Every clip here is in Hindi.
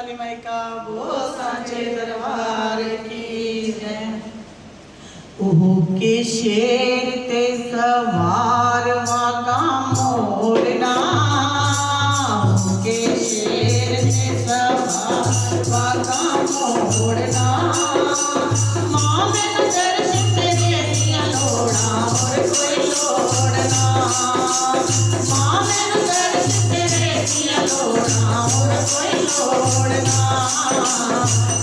काली माई का वो सांचे दरबार की जय। ओहो के शेर ते सवार वाका मोड़ना, ओहो के शेर ते सवार वाका मोड़ना, माँ में नजर तेरे दिया लोड़ा और कोई लोड़ना, माँ में नजर तेरे दिया लोड़ा और कोई लोड़ना,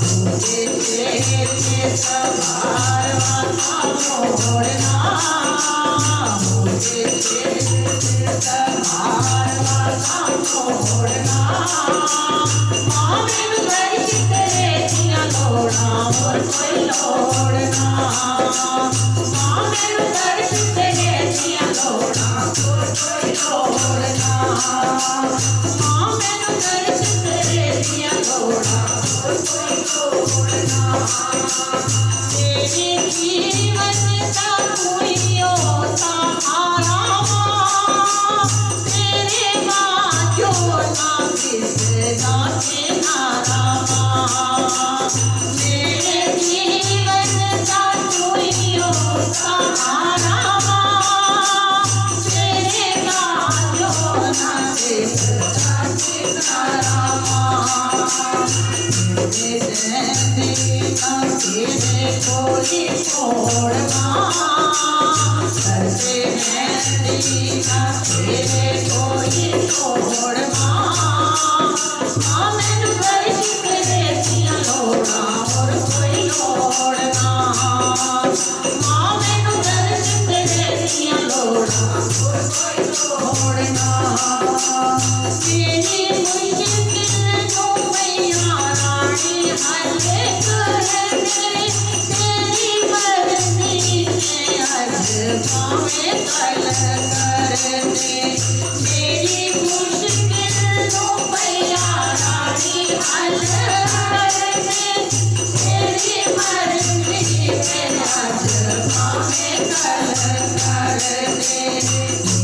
ओहो के शेर ते सवार वाका मोड़ना, ओहो के शेर ते सवार वाका मोड़ना, माँ में नजर तेरे दिया लोड़ा और कोई लोड़ना, माँ में नजर तेरे दिया लोड़ा और कोई लोड़ना, माँ में नजर तेरे दिया लोड़ा और कोई लोड़ना, तेरे जीवन का कोई और सहारा माँ, तेरे बाजू ना किसका किनारा माँ, मेरे जीवन का कोई और सहारा माँ, तेरे बाजू ना किसका किनारा माँ, तेरे ज़िंदगी का तेरे कोई छोड़ माँ, करते हैं दीना तेरे कोई छोड़ माँ, माँ मैंने बरस तेरे दिया लोड़ा और कोई लोड़ना, माँ मैंने बरस तेरे दिया लोड़ा और कोई लोड़ना, मेरी मुश्किल जो मैया रानी हल कर दे, तेरी मर्जी से हर पावे कल कर दे, मेरी मुश्किल जो मैया रानी हल कर दे, तेरी मर्जी से हर पावे कल कर दे,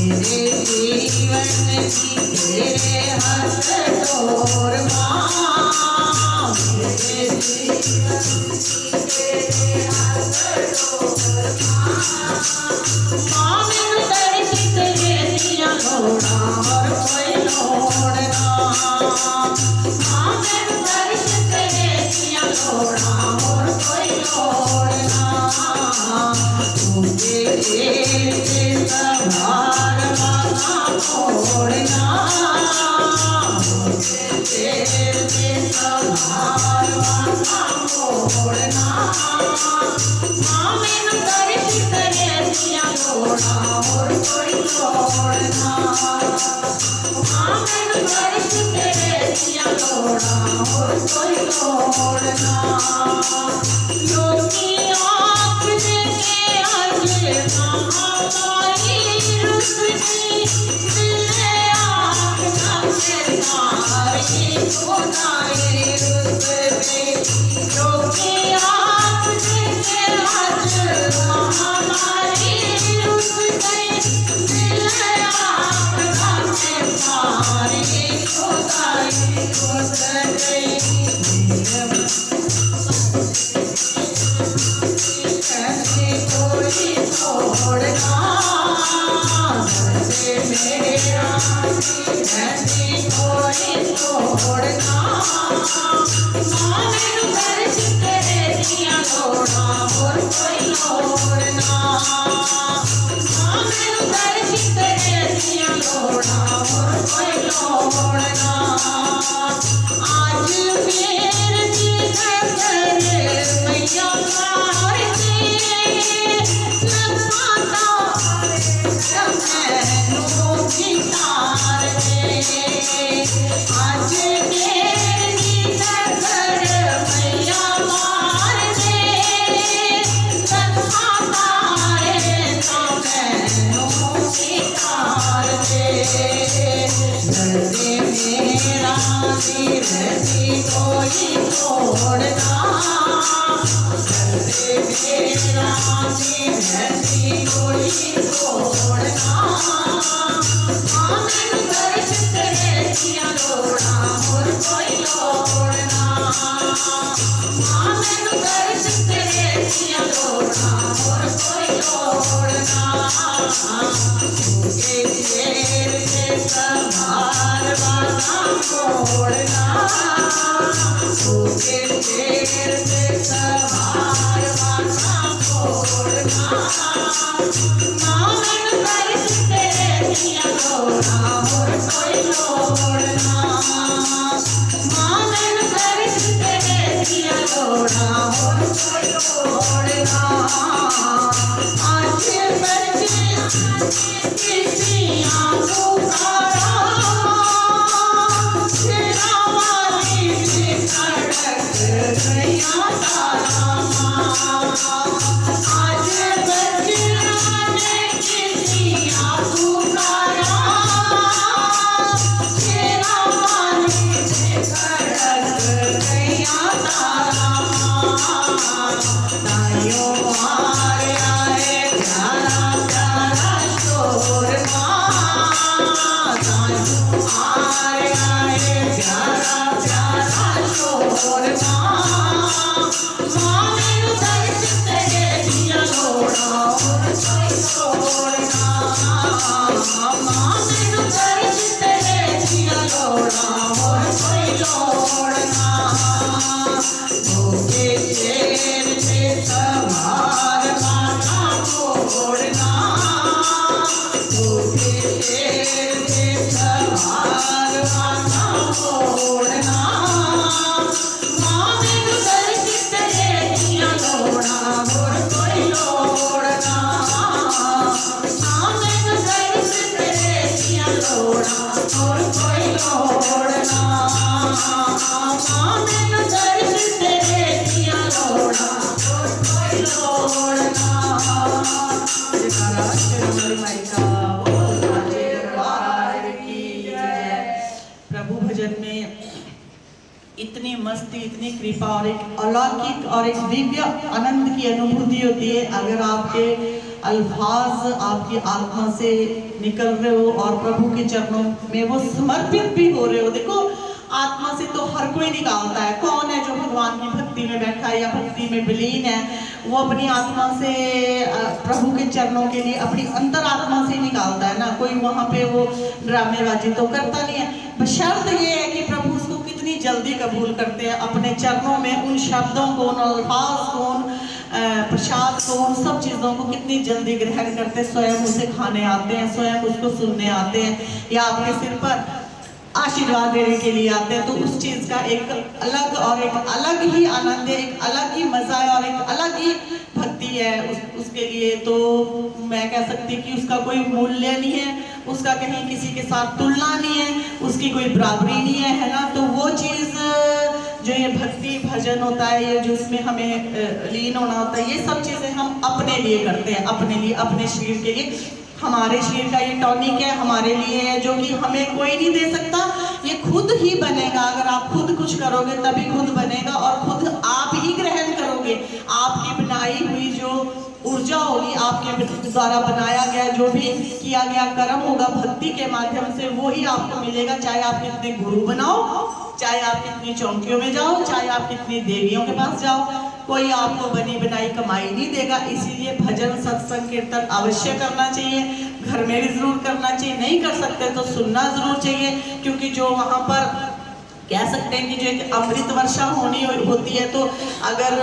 मेरे जीवन की तेरे हंस डोर माँ, मेरे जीवन की तेरे हंस डोर माँ, माँ मैंने दर्श तेरे दिया लोड़ा और कोई लोड़ना, माँ मैंने दर्श तेरे दिया लोड़ा और कोई लोड़ना, तुझे तेरे सवार वाका मोड़ना, तुझे तेरे सवार वाका मोड़ना, माँ मैंने दर्श तेरे दिया लोड़ा और कोई लोड़ना, माँ मैंने दर्श तेरे दिया लोड़ा और कोई लोड़ना, योगी आँख देके आज महामारी रुस गई, दिल आँख नफसे सारी खुदाई रुस गई, योगी आँख देके आज महामारी रुस गई, दिल आँख नफसे सारी खुदाई रुस गई, कैसे कोई छोड़ना, कैसे मेरा कैसे कोई छोड़ना, माँ मैंने दर्श तेरे दिया लोड़ा और कोई लोड़ना, माँ मैंने दर्श तेरे दिया लोड़ा और कोई लोड़ना, आज मेरे दिल करे मैया मार दे, लगाता मैनू भी तार दे, आज मेरे दिल करे मैया मार दे, लगाता मैनू भी तार दे, दर्द मेरा धीरे कोई छोड़ना, दर्द मेरा धीरे कोई छोड़ना, माँ मैंने दर्श तेरे दिया लोड़ा और कोई लोड़ना, मां मैनू दर्श तेरे दिया लोड़ा और कोई लोड़ना के शेर से सवार बासा मोड़ना के शेर से सवार बासा मोड़ना मां मैनू दर्श तेरे दिया लोड़ा और कोई लोड़ना मां मैनू दर्श तेरे दिया लोड़ा और कोई लोड़ना आज बच्चे किसियां पुकारा तेरा वाली से सड़क गया तारा आज बच्चे किसियां पुकारा तेरा वाली से सड़क गया तारा ताइयों मारे आए प्यारा प्यारा शोर ताइयों मारे आए प्यारा प्यारा शोर मां मैनू दर्श तेरे दिया लोड़ा और कोई लोड़ना मां मैनू दर्श तेरे दिया लोड़ा और कोई लोड़ना के शेर से सवार बासा मोड़ना के शेर से सवार बासा मोड़ना मां मैनू दर्श तेरे दिया लोड़ा और कोई लोड़ना मां मैनू दर्श तेरे दिया लोड़ा और कोई लोड़ना मां मैनू दर्श तेरे दिया लोड़ा और कोई लोड़ना जयकारा शेरोमणि माई का बोल साचे दरबार की जय। प्रभु भजन में इतनी मस्ती, इतनी कृपा और एक अलौकिक और एक दिव्य आनंद की अनुभूति होती है अगर आपके अल्फाज आपकी आत्मा से निकल रहे हो और प्रभु के चरणों में वो समर्पित भी हो रहे हो। देखो आत्मा से तो हर कोई निकालता है, कौन है जो भगवान की भक्ति में बैठा है या भक्ति में विलीन है, वो अपनी आत्मा से प्रभु के चरणों के लिए अपनी अंतरात्मा से निकालता है ना, कोई वहाँ पे वो ड्रामेबाजी तो करता नहीं है। बशर्त ये है कि प्रभु उसको कितनी जल्दी कबूल करते हैं अपने चरणों में, उन शब्दों को, उन अल्फाज को, उन प्रसाद को, उन सब चीज़ों को कितनी जल्दी ग्रहण करते हैं, स्वयं उसे खाने आते हैं, स्वयं उसको सुनने आते हैं या आपके सिर पर आशीर्वाद देने के लिए आते हैं। तो उस चीज़ का एक अलग और एक अलग ही आनंद है, एक अलग ही मज़ा है और एक अलग ही भक्ति है उसके लिए। तो मैं कह सकती कि उसका कोई मूल्य नहीं है, उसका कहीं किसी के साथ तुलना नहीं है, उसकी कोई बराबरी नहीं है ना। तो वो चीज़ जो ये भक्ति भजन होता है, ये जो इसमें हमें लीन होना होता है, ये सब चीज़ें हम अपने लिए करते हैं, अपने लिए, अपने शरीर के लिए। हमारे शरीर का ये टॉनिक है, हमारे लिए है, जो कि हमें कोई नहीं दे सकता, ये खुद ही बनेगा। अगर आप खुद कुछ करोगे तभी खुद बनेगा और खुद आप ही ग्रहण करोगे। आपकी बनाई हुई जो ऊर्जा होगी, आपके द्वारा बनाया गया जो भी किया गया कर्म होगा भक्ति के माध्यम से, वो ही आपको मिलेगा। चाहे आप कितने गुरु बनाओ, चाहे आप कितनी चौकियों में जाओ, चाहे आप कितनी देवियों के पास जाओ, कोई आपको बनी बनाई कमाई नहीं देगा। इसीलिए भजन सत्संग कीर्तन अवश्य करना चाहिए, घर में भी जरूर करना चाहिए, नहीं कर सकते तो सुनना जरूर चाहिए, क्योंकि जो वहाँ पर कह सकते हैं कि जो एक अमृत वर्षा होती है, तो अगर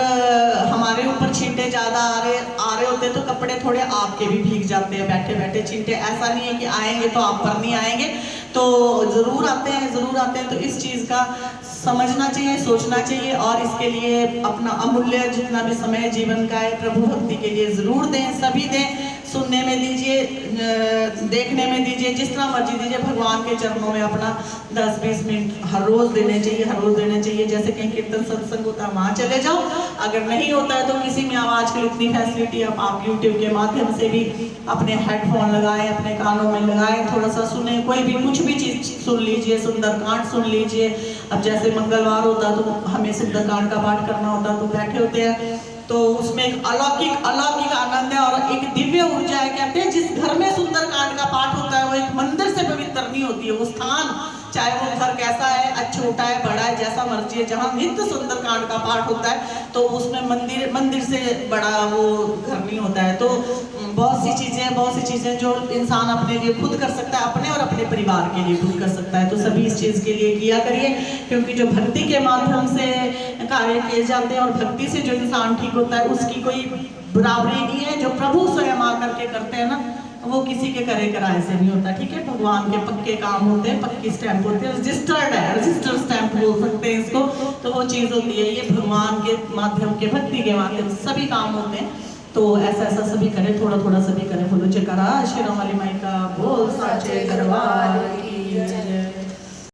हमारे ऊपर छींटे ज़्यादा आ रहे होते तो कपड़े थोड़े आपके भी भीग जाते हैं, बैठे बैठे छींटे। ऐसा नहीं है कि आएंगे तो आप पर नहीं आएंगे, तो ज़रूर आते हैं, ज़रूर आते हैं। तो इस चीज़ का समझना चाहिए, सोचना चाहिए और इसके लिए अपना अमूल्य जितना भी समय जीवन का है प्रभु भक्ति के लिए ज़रूर दें, सभी दें। सुनने में दीजिए, देखने में दीजिए, जिस तरह मर्जी दीजिए। भगवान के चरणों में अपना 10-20 मिनट हर रोज़ देने चाहिए, हर रोज़ देने चाहिए। जैसे कहीं कीर्तन सत्संग होता है वहाँ चले जाओ, अगर नहीं होता है तो किसी में आवाज़ की इतनी फैसिलिटी आप यूट्यूब के माध्यम से भी अपने हेडफोन लगाएं, अपने कानों में लगाएं, थोड़ा सा सुने, कोई भी कुछ भी चीज़ सुन लीजिए, सुंदरकांड सुन लीजिए। अब जैसे मंगलवार होता तो हमें सुंदरकांड का पाठ करना होता तो बैठे होते हैं, तो उसमें एक अलौकिक आनंद है और एक दिव्य ऊर्जा है। कहते हैं जिस घर में सुंदरकांड का पाठ होता है वो एक मंदिर से पवित्र नहीं होती है, वो स्थान चाहे वो घर कैसा है, छोटा है बड़ा है, जैसा मर्जी है। जहाँ नित्य सुंदरकांड का पाठ होता है तो उसमें मंदिर से बड़ा वो घर नहीं होता है। तो बहुत सी चीजें जो इंसान अपने लिए खुद कर सकता है, अपने और अपने परिवार के लिए खुद कर सकता है। तो सभी इस चीज के लिए किया करिए, क्योंकि जो भक्ति के माध्यम से कार्य किए जाते हैं और भक्ति से जो इंसान ठीक होता है उसकी कोई बराबरी नहीं है। जो प्रभु स्वयं आकर के करते हैं ना, वो किसी के करे कराए से नहीं होता। ठीक है, भगवान के पक्के काम होते हैं, पक्की स्टैंप होते हैं, रजिस्टर स्टैंप बोल सकते हैं इसको। तो वो चीज होती है, ये भगवान के माध्यम के, भक्ति के माध्यम से सभी काम होते हैं। तो ऐसा सभी करें, थोड़ा सभी करें। बोलो जयकारा श्री राम वाली माई का, बोल साचे दरबार की।